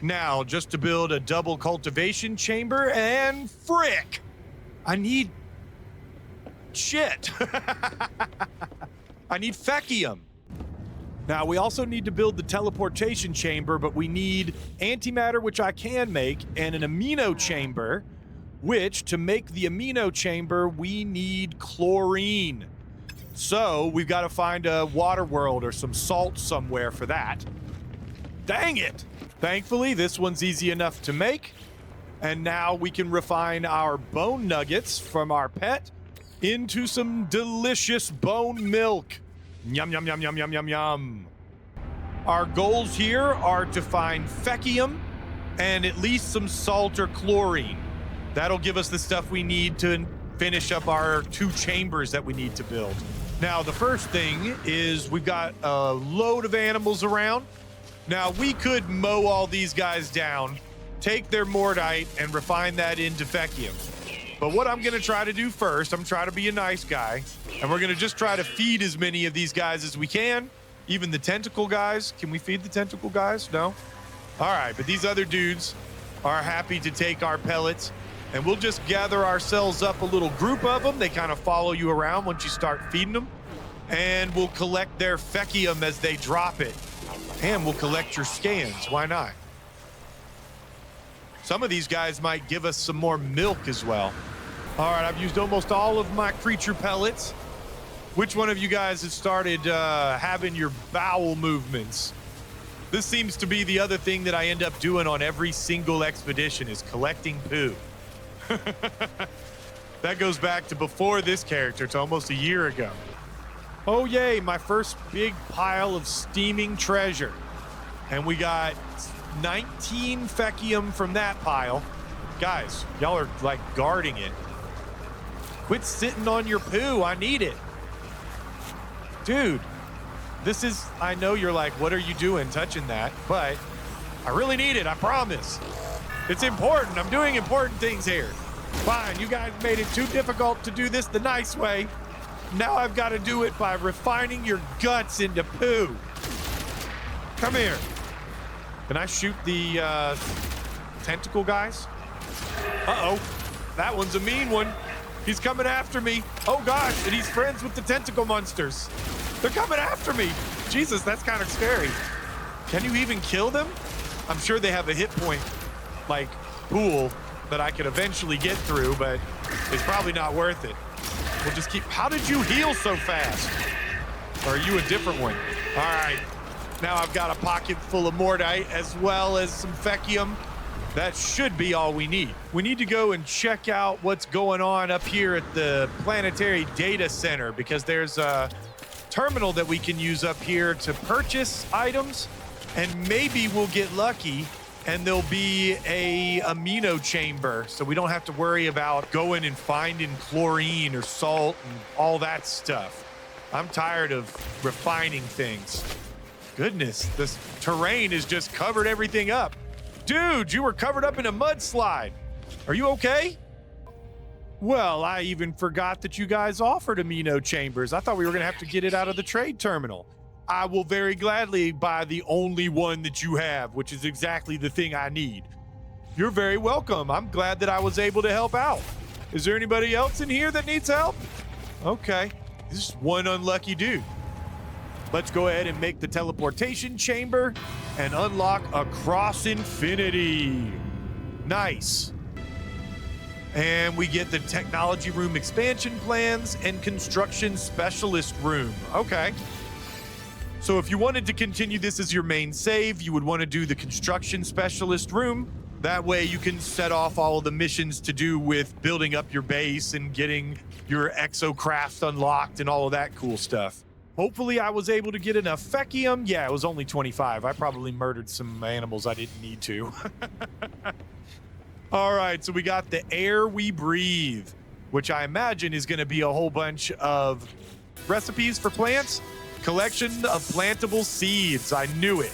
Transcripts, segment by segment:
Now, just to build a double cultivation chamber, and frick, I need shit. I need fecium. Now, we also need to build the teleportation chamber, but we need antimatter, which I can make, and an amino chamber, which, to make the amino chamber, we need chlorine. So, we've got to find a water world or some salt somewhere for that. Dang it! Thankfully, this one's easy enough to make. And now we can refine our bone nuggets from our pet into some delicious bone milk. Yum, yum, yum, yum, yum, yum, yum. Our goals here are to find fecium and at least some salt or chlorine. That'll give us the stuff we need to finish up our 2 chambers that we need to build. Now, the first thing is we've got a load of animals around. Now, we could mow all these guys down, take their mordite, and refine that into fecium. But what I'm going to try to do first, I'm trying to be a nice guy, and we're going to just try to feed as many of these guys as we can, even the tentacle guys. Can we feed the tentacle guys? No? All right, but these other dudes are happy to take our pellets, and we'll just gather ourselves up a little group of them. They kind of follow you around once you start feeding them, and we'll collect their fecium as they drop it. And we'll collect your scans. Why not? Some of these guys might give us some more milk as well. All right, I've used almost all of my creature pellets. Which one of you guys has started having your bowel movements? This seems to be the other thing that I end up doing on every single expedition is collecting poo. That goes back to before this character. It's almost a year ago. Oh, yay, my first big pile of steaming treasure. And we got 19 fecium from that pile. Guys, y'all are like guarding it. Quit sitting on your poo. I need it. Dude, this is, I know you're like, what are you doing touching that? But I really need it, I promise. It's important. I'm doing important things here. Fine, you guys made it too difficult to do this the nice way. Now I've got to do it by refining your guts into poo. Come here. Can I shoot the tentacle guys? Uh-oh. That one's a mean one. He's coming after me. Oh, gosh, and he's friends with the tentacle monsters. They're coming after me. Jesus, that's kind of scary. Can you even kill them? I'm sure they have a hit point, like, pool that I could eventually get through, but it's probably not worth it. We'll just keep... How did you heal so fast? Or are you a different one? All right. Now I've got a pocket full of mordite as well as some fecium. That should be all we need. We need to go and check out what's going on up here at the Planetary Data Center because there's a terminal that we can use up here to purchase items, and maybe we'll get lucky and there'll be a amino chamber, so we don't have to worry about going and finding chlorine or salt and all that stuff. I'm tired of refining things. Goodness, this terrain has just covered everything up. Dude, you were covered up in a mudslide. Are you okay? Well, I even forgot that you guys offered amino chambers. I thought we were gonna have to get it out of the trade terminal. I will very gladly buy the only one that you have, which is exactly the thing I need. You're very welcome. I'm glad that I was able to help out. Is there anybody else in here that needs help? Okay, this is one unlucky dude. Let's go ahead and make the teleportation chamber and unlock across infinity. Nice. And we get the technology room expansion plans and construction specialist room. Okay. So if you wanted to continue this as your main save, you would want to do the construction specialist room. That way you can set off all of the missions to do with building up your base and getting your exocraft unlocked and all of that cool stuff. Hopefully I was able to get enough fecium. Yeah, it was only 25. I probably murdered some animals I didn't need to. All right, so we got the air we breathe, which I imagine is going to be a whole bunch of recipes for plants. Collection of plantable seeds. I knew it.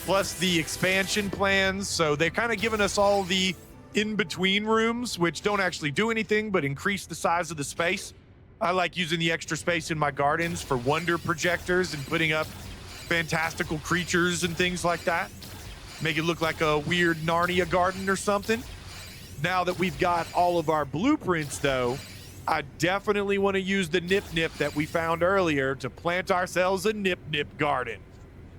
Plus the expansion plans. So they're kind of giving us all the in-between rooms, which don't actually do anything but increase the size of the space. I like using the extra space in my gardens for wonder projectors and putting up fantastical creatures and things like that. Make it look like a weird Narnia garden or something. Now that we've got all of our blueprints, though, I definitely want to use the NipNip that we found earlier to plant ourselves a NipNip garden.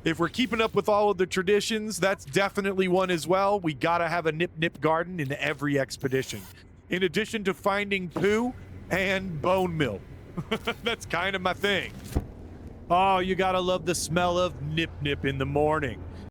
If we're keeping up with all of the traditions, that's definitely one as well. We gotta have a NipNip garden in every expedition. In addition to finding poo and bone meal. That's kind of my thing. Oh, you gotta love the smell of NipNip in the morning.